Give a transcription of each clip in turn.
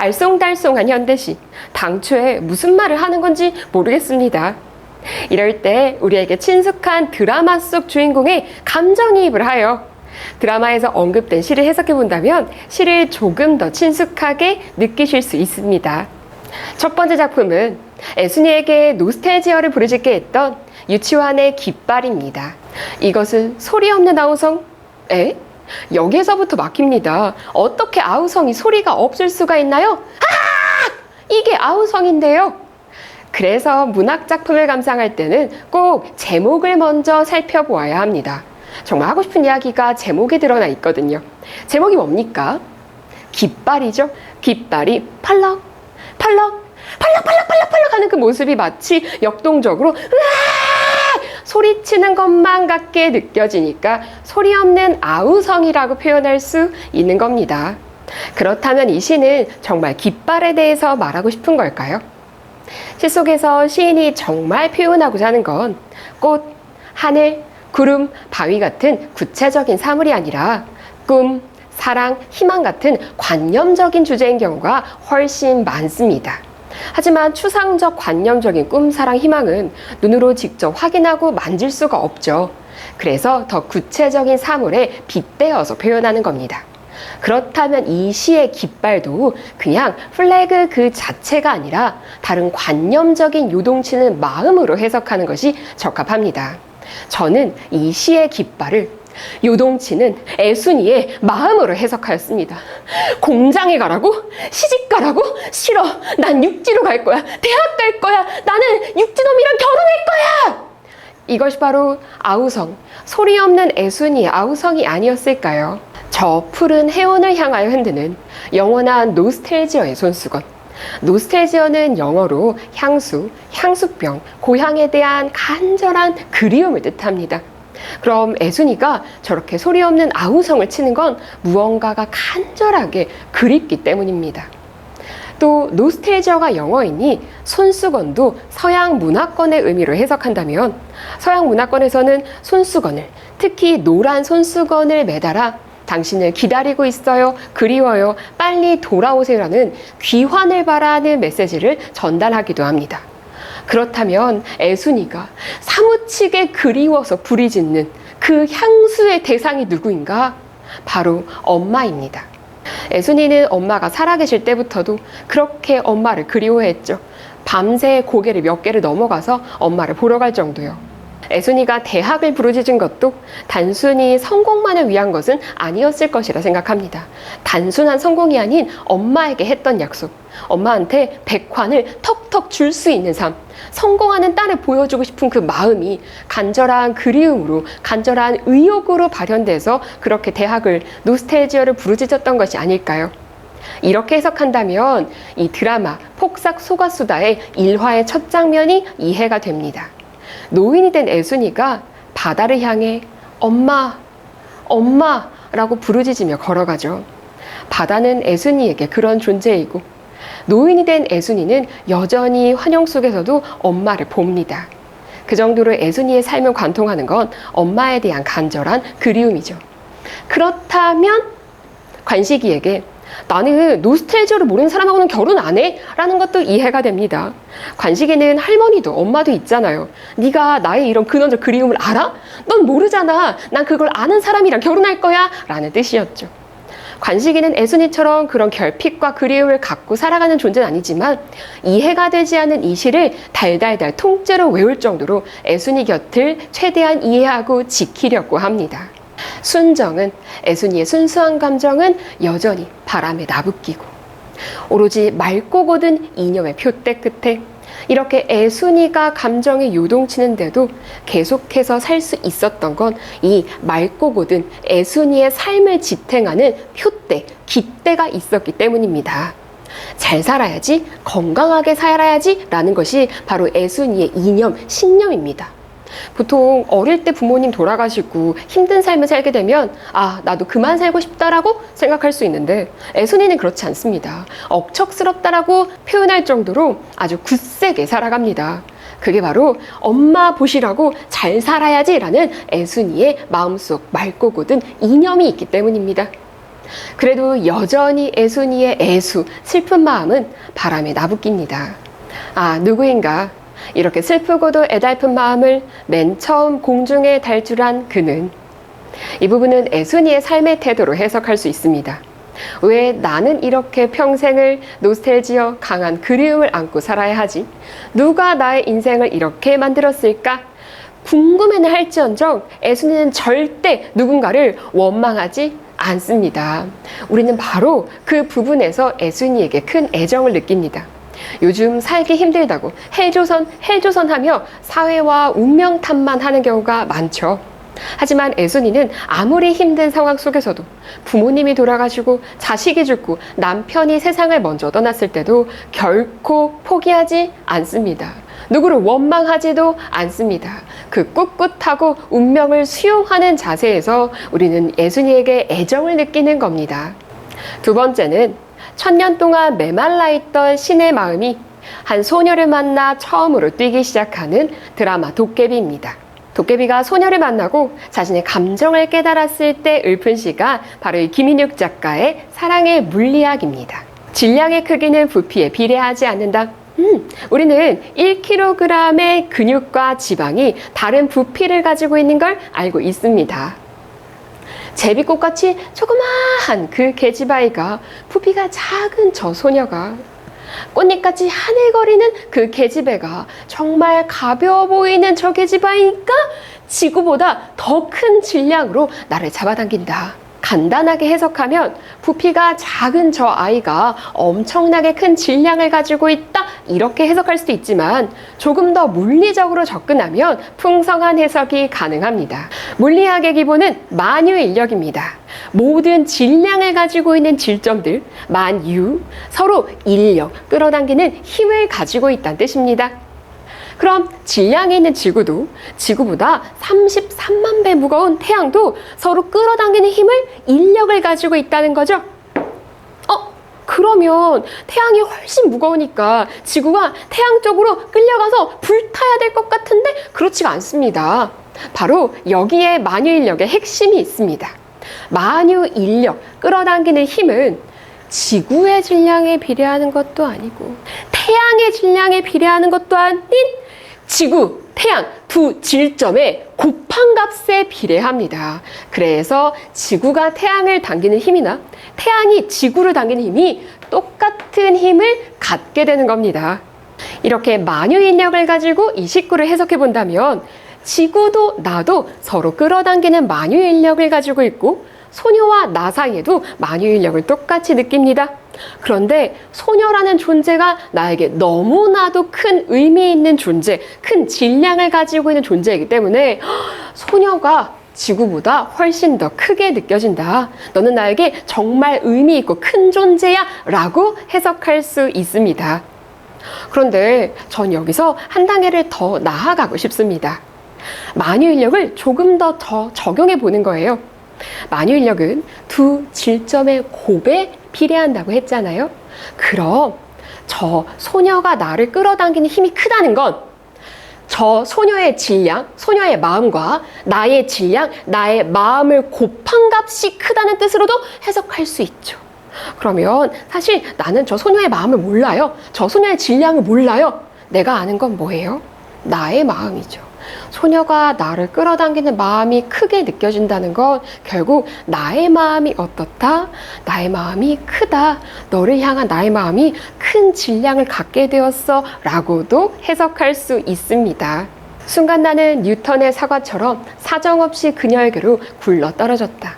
알쏭달쏭한 현대시, 당초에 무슨 말을 하는 건지 모르겠습니다. 이럴 때 우리에게 친숙한 드라마 속 주인공의 감정이입을 하여 드라마에서 언급된 시를 해석해 본다면 시를 조금 더 친숙하게 느끼실 수 있습니다. 첫 번째 작품은 애순이에게 노스텔지어를 부르짖게 했던 유치환의 깃발입니다. 이것은 소리 없는 아우성? 에? 여기에서부터 막힙니다. 어떻게 아우성이 소리가 없을 수가 있나요? 아! 이게 아우성인데요. 그래서 문학작품을 감상할 때는 꼭 제목을 먼저 살펴보아야 합니다. 정말 하고 싶은 이야기가 제목에 드러나 있거든요. 제목이 뭡니까? 깃발이죠. 깃발이 팔럭 팔럭 팔럭 팔럭 팔럭 팔럭 하는 그 모습이 마치 역동적으로 으아! 소리치는 것만 같게 느껴지니까 소리 없는 아우성이라고 표현할 수 있는 겁니다. 그렇다면 이 시는 정말 깃발에 대해서 말하고 싶은 걸까요? 시 속에서 시인이 정말 표현하고자 하는 건 꽃, 하늘, 구름, 바위 같은 구체적인 사물이 아니라 꿈, 사랑, 희망 같은 관념적인 주제인 경우가 훨씬 많습니다. 하지만 추상적 관념적인 꿈, 사랑, 희망은 눈으로 직접 확인하고 만질 수가 없죠. 그래서 더 구체적인 사물에 빗대어서 표현하는 겁니다. 그렇다면 이 시의 깃발도 그냥 플래그 그 자체가 아니라 다른 관념적인 요동치는 마음으로 해석하는 것이 적합합니다. 저는 이 시의 깃발을 요동치는 애순이의 마음으로 해석하였습니다. 공장에 가라고? 시집 가라고? 싫어. 난 육지로 갈 거야. 대학 갈 거야. 나는 육지놈이랑 결혼할 거야. 이것이 바로 아우성, 소리 없는 애순이의 아우성이 아니었을까요? 저 푸른 해원을 향하여 흔드는 영원한 노스텔지어의 손수건. 노스텔지어는 영어로 향수, 향수병, 고향에 대한 간절한 그리움을 뜻합니다. 그럼 애순이가 저렇게 소리 없는 아우성을 치는 건 무언가가 간절하게 그립기 때문입니다. 또 노스텔지어가 영어이니 손수건도 서양 문화권의 의미로 해석한다면 서양 문화권에서는 손수건을, 특히 노란 손수건을 매달아 당신을 기다리고 있어요, 그리워요, 빨리 돌아오세요라는 귀환을 바라는 메시지를 전달하기도 합니다. 그렇다면 애순이가 사무치게 그리워서 부르짖는 그 향수의 대상이 누구인가? 바로 엄마입니다. 애순이는 엄마가 살아계실 때부터도 그렇게 엄마를 그리워했죠. 밤새 고개를 몇 개를 넘어가서 엄마를 보러 갈 정도요. 애순이가 대학을 부르짖은 것도 단순히 성공만을 위한 것은 아니었을 것이라 생각합니다. 단순한 성공이 아닌 엄마에게 했던 약속, 엄마한테 백환을 턱턱 줄 수 있는 삶, 성공하는 딸을 보여주고 싶은 그 마음이 간절한 그리움으로, 간절한 의욕으로 발현돼서 그렇게 대학을, 노스텔지어를 부르짖었던 것이 아닐까요? 이렇게 해석한다면 이 드라마 폭삭 속았수다의 1화의 첫 장면이 이해가 됩니다. 노인이 된 애순이가 바다를 향해 엄마, 엄마라고 부르짖으며 걸어가죠. 바다는 애순이에게 그런 존재이고 노인이 된 애순이는 여전히 환영 속에서도 엄마를 봅니다. 그 정도로 애순이의 삶을 관통하는 건 엄마에 대한 간절한 그리움이죠. 그렇다면 관식이에게 나는 노스텔지어를 모르는 사람하고는 결혼 안 해? 라는 것도 이해가 됩니다. 관식이는 할머니도 엄마도 있잖아요. 네가 나의 이런 근원적 그리움을 알아? 넌 모르잖아. 난 그걸 아는 사람이랑 결혼할 거야. 라는 뜻이었죠. 관식이는 애순이처럼 그런 결핍과 그리움을 갖고 살아가는 존재는 아니지만 이해가 되지 않는 이 시를 달달달 통째로 외울 정도로 애순이 곁을 최대한 이해하고 지키려고 합니다. 순정은, 애순이의 순수한 감정은 여전히 바람에 나부끼고 오로지 맑고 고든 이념의 표대 끝에 이렇게 애순이가 감정에 요동치는데도 계속해서 살 수 있었던 건 이 맑고 고든 애순이의 삶을 지탱하는 표대, 깃대가 있었기 때문입니다. 잘 살아야지, 건강하게 살아야지 라는 것이 바로 애순이의 이념, 신념입니다. 보통 어릴 때 부모님 돌아가시고 힘든 삶을 살게 되면 아, 나도 그만 살고 싶다라고 생각할 수 있는데 애순이는 그렇지 않습니다. 억척스럽다라고 표현할 정도로 아주 굳세게 살아갑니다. 그게 바로 엄마 보시라고 잘 살아야지 라는 애순이의 마음속 맑고 고든 이념이 있기 때문입니다. 그래도 여전히 애순이의 애수, 슬픈 마음은 바람에 나부낍니다. 아, 누구인가? 이렇게 슬프고도 애달픈 마음을 맨 처음 공중에 달줄한 그는. 이 부분은 애순이의 삶의 태도로 해석할 수 있습니다. 왜 나는 이렇게 평생을 노스텔지어 강한 그리움을 안고 살아야 하지? 누가 나의 인생을 이렇게 만들었을까? 궁금해는 할지언정 애순이는 절대 누군가를 원망하지 않습니다. 우리는 바로 그 부분에서 애순이에게 큰 애정을 느낍니다. 요즘 살기 힘들다고 헬조선 하며 사회와 운명 탓만 하는 경우가 많죠. 하지만 애순이는 아무리 힘든 상황 속에서도 부모님이 돌아가시고 자식이 죽고 남편이 세상을 먼저 떠났을 때도 결코 포기하지 않습니다. 누구를 원망하지도 않습니다. 그 꿋꿋하고 운명을 수용하는 자세에서 우리는 애순이에게 애정을 느끼는 겁니다. 두 번째는 천년 동안 메말라 있던 신의 마음이 한 소녀를 만나 처음으로 뛰기 시작하는 드라마 도깨비입니다. 도깨비가 소녀를 만나고 자신의 감정을 깨달았을 때 읊은 시가 바로 이 김인육 작가의 사랑의 물리학입니다. 질량의 크기는 부피에 비례하지 않는다. 우리는 1kg의 근육과 지방이 다른 부피를 가지고 있는 걸 알고 있습니다. 제비꽃같이 조그마한 그 계집아이가 부피가 작은 저 소녀가 꽃잎같이 하늘거리는 그 계집애가 정말 가벼워 보이는 저 계집아이가 지구보다 더 큰 질량으로 나를 잡아당긴다. 간단하게 해석하면 부피가 작은 저 아이가 엄청나게 큰 질량을 가지고 있다, 이렇게 해석할 수도 있지만 조금 더 물리적으로 접근하면 풍성한 해석이 가능합니다. 물리학의 기본은 만유인력입니다. 모든 질량을 가지고 있는 질점들, 만유, 서로 인력, 끌어당기는 힘을 가지고 있다는 뜻입니다. 그럼 질량이 있는 지구도 지구보다 33만 배 무거운 태양도 서로 끌어당기는 힘을, 인력을 가지고 있다는 거죠. 그러면 태양이 훨씬 무거우니까 지구가 태양 쪽으로 끌려가서 불타야 될 것 같은데 그렇지가 않습니다. 바로 여기에 만유인력의 핵심이 있습니다. 만유인력, 끌어당기는 힘은 지구의 질량에 비례하는 것도 아니고 태양의 질량에 비례하는 것도 아닌 지구, 태양 두 질점의 곱한값에 비례합니다. 그래서 지구가 태양을 당기는 힘이나 태양이 지구를 당기는 힘이 똑같은 힘을 갖게 되는 겁니다. 이렇게 만유인력을 가지고 이 식구를 해석해 본다면 지구도 나도 서로 끌어당기는 만유인력을 가지고 있고 소녀와 나 사이에도 만유인력을 똑같이 느낍니다. 그런데 소녀라는 존재가 나에게 너무나도 큰 의미 있는 존재, 큰 질량을 가지고 있는 존재이기 때문에 소녀가 지구보다 훨씬 더 크게 느껴진다. 너는 나에게 정말 의미 있고 큰 존재야 라고 해석할 수 있습니다. 그런데 전 여기서 한 단계를 더 나아가고 싶습니다. 만유인력을 조금 더 적용해 보는 거예요. 만유인력은 두 질점의 곱에 비례한다고 했잖아요. 그럼 저 소녀가 나를 끌어당기는 힘이 크다는 건 저 소녀의 질량, 소녀의 마음과 나의 질량, 나의 마음을 곱한 값이 크다는 뜻으로도 해석할 수 있죠. 그러면 사실 나는 저 소녀의 마음을 몰라요. 저 소녀의 질량을 몰라요. 내가 아는 건 뭐예요? 나의 마음이죠. 소녀가 나를 끌어당기는 마음이 크게 느껴진다는 건 결국 나의 마음이 어떻다? 나의 마음이 크다. 너를 향한 나의 마음이 큰 질량을 갖게 되었어 라고도 해석할 수 있습니다. 순간 나는 뉴턴의 사과처럼 사정없이 그녀에게로 굴러 떨어졌다.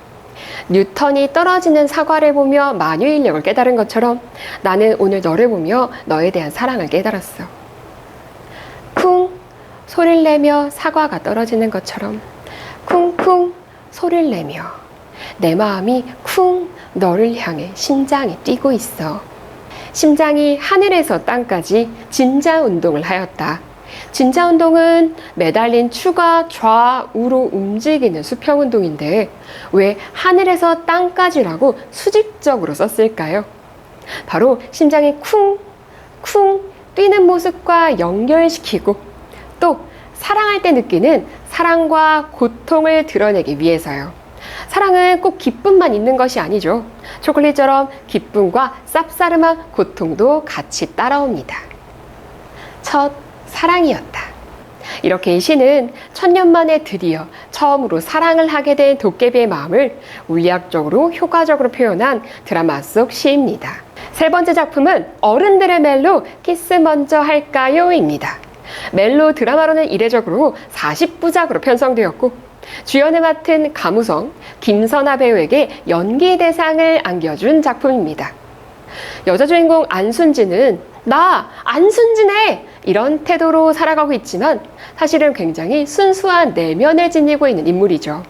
뉴턴이 떨어지는 사과를 보며 만유인력을 깨달은 것처럼 나는 오늘 너를 보며 너에 대한 사랑을 깨달았어. 쿵 소리를 내며 사과가 떨어지는 것처럼 쿵쿵 소리를 내며 내 마음이 쿵 너를 향해 심장이 뛰고 있어. 심장이 하늘에서 땅까지 진자 운동을 하였다. 진자 운동은 매달린 추가 좌우로 움직이는 수평 운동인데 왜 하늘에서 땅까지라고 수직적으로 썼을까요? 바로 심장이 쿵쿵 뛰는 모습과 연결시키고 또 사랑할 때 느끼는 사랑과 고통을 드러내기 위해서요. 사랑은 꼭 기쁨만 있는 것이 아니죠. 초콜릿처럼 기쁨과 쌉싸름한 고통도 같이 따라옵니다. 첫 사랑이었다. 이렇게 이 시는 천년 만에 드디어 처음으로 사랑을 하게 된 도깨비의 마음을 물리학적으로 효과적으로 표현한 드라마 속 시입니다. 세 번째 작품은 어른들의 멜로 키스 먼저 할까요? 입니다. 멜로 드라마로는 이례적으로 40부작으로 편성되었고 주연을 맡은 가무성, 김선아 배우에게 연기 대상을 안겨준 작품입니다. 여자 주인공 안순지는 나 안순지네! 이런 태도로 살아가고 있지만 사실은 굉장히 순수한 내면을 지니고 있는 인물이죠.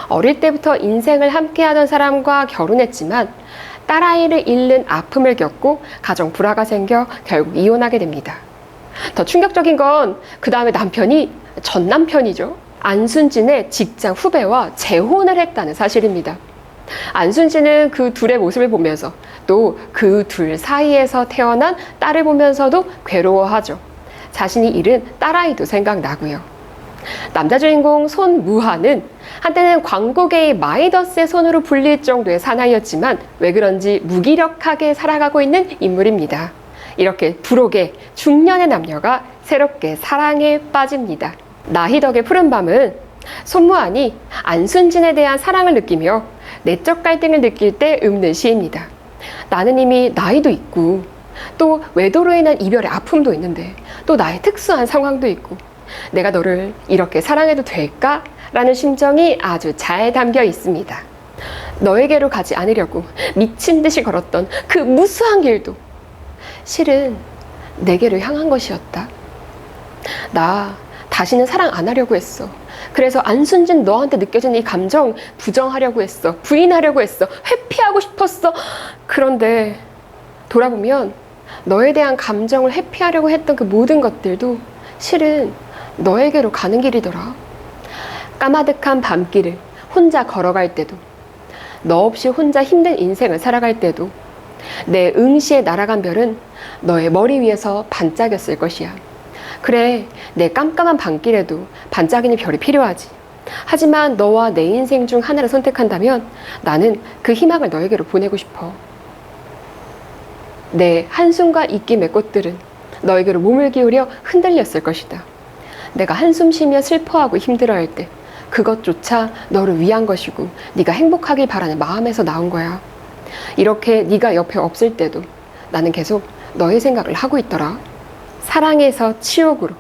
어릴 때부터 인생을 함께하던 사람과 결혼했지만 딸아이를 잃는 아픔을 겪고 가정 불화가 생겨 결국 이혼하게 됩니다. 더 충격적인 건 그 다음에 남편이 전 남편이죠. 안순진의 직장 후배와 재혼을 했다는 사실입니다. 안순진은 그 둘의 모습을 보면서 또 그 둘 사이에서 태어난 딸을 보면서도 괴로워하죠. 자신이 잃은 딸아이도 생각나고요. 남자 주인공 손무하는 한때는 광고계의 마이더스의 손으로 불릴 정도의 사나이였지만 왜 그런지 무기력하게 살아가고 있는 인물입니다. 이렇게 부록의 중년의 남녀가 새롭게 사랑에 빠집니다. 나희덕의 푸른밤은 손무한이 안순진에 대한 사랑을 느끼며 내적 갈등을 느낄 때 읊는 시입니다. 나는 이미 나이도 있고 또 외도로 인한 이별의 아픔도 있는데 또 나의 특수한 상황도 있고 내가 너를 이렇게 사랑해도 될까? 라는 심정이 아주 잘 담겨 있습니다. 너에게로 가지 않으려고 미친 듯이 걸었던 그 무수한 길도 실은 내게로 향한 것이었다. 나 다시는 사랑 안 하려고 했어. 그래서 안순진 너한테 느껴진 이 감정 부정하려고 했어. 부인하려고 했어. 회피하고 싶었어. 그런데 돌아보면 너에 대한 감정을 회피하려고 했던 그 모든 것들도 실은 너에게로 가는 길이더라. 까마득한 밤길을 혼자 걸어갈 때도, 너 없이 혼자 힘든 인생을 살아갈 때도 내 응시에 날아간 별은 너의 머리 위에서 반짝였을 것이야. 그래, 내 깜깜한 밤길에도 반짝이는 별이 필요하지. 하지만 너와 내 인생 중 하나를 선택한다면 나는 그 희망을 너에게로 보내고 싶어. 내 한숨과 입김의 꽃들은 너에게로 몸을 기울여 흔들렸을 것이다. 내가 한숨 쉬며 슬퍼하고 힘들어할 때 그것조차 너를 위한 것이고 네가 행복하길 바라는 마음에서 나온 거야. 이렇게 네가 옆에 없을 때도 나는 계속 너의 생각을 하고 있더라. 사랑에서 치욕으로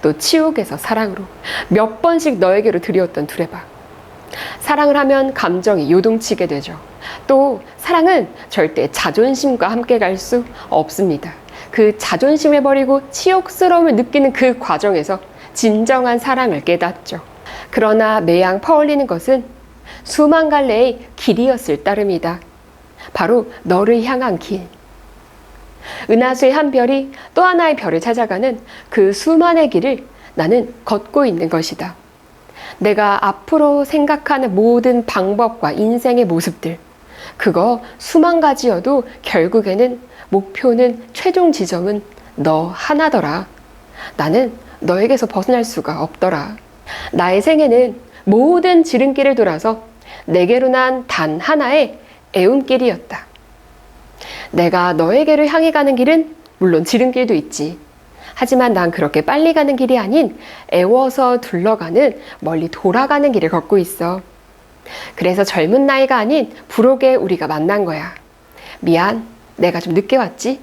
또 치욕에서 사랑으로 몇 번씩 너에게로 들이었던 두레박. 사랑을 하면 감정이 요동치게 되죠. 또 사랑은 절대 자존심과 함께 갈 수 없습니다. 그 자존심을 버리고 치욕스러움을 느끼는 그 과정에서 진정한 사랑을 깨닫죠. 그러나 매양 퍼올리는 것은 수만 갈래의 길이었을 따름이다. 바로 너를 향한 길. 은하수의 한 별이 또 하나의 별을 찾아가는 그 수만의 길을 나는 걷고 있는 것이다. 내가 앞으로 생각하는 모든 방법과 인생의 모습들, 그거 수만 가지여도 결국에는 목표는 최종 지점은 너 하나더라. 나는 너에게서 벗어날 수가 없더라. 나의 생애는 모든 지름길을 돌아서 내게로 난 단 하나의 애운길이었다. 내가 너에게로 향해 가는 길은 물론 지름길도 있지. 하지만 난 그렇게 빨리 가는 길이 아닌 애워서 둘러가는 멀리 돌아가는 길을 걷고 있어. 그래서 젊은 나이가 아닌 부록에 우리가 만난 거야. 미안, 내가 좀 늦게 왔지?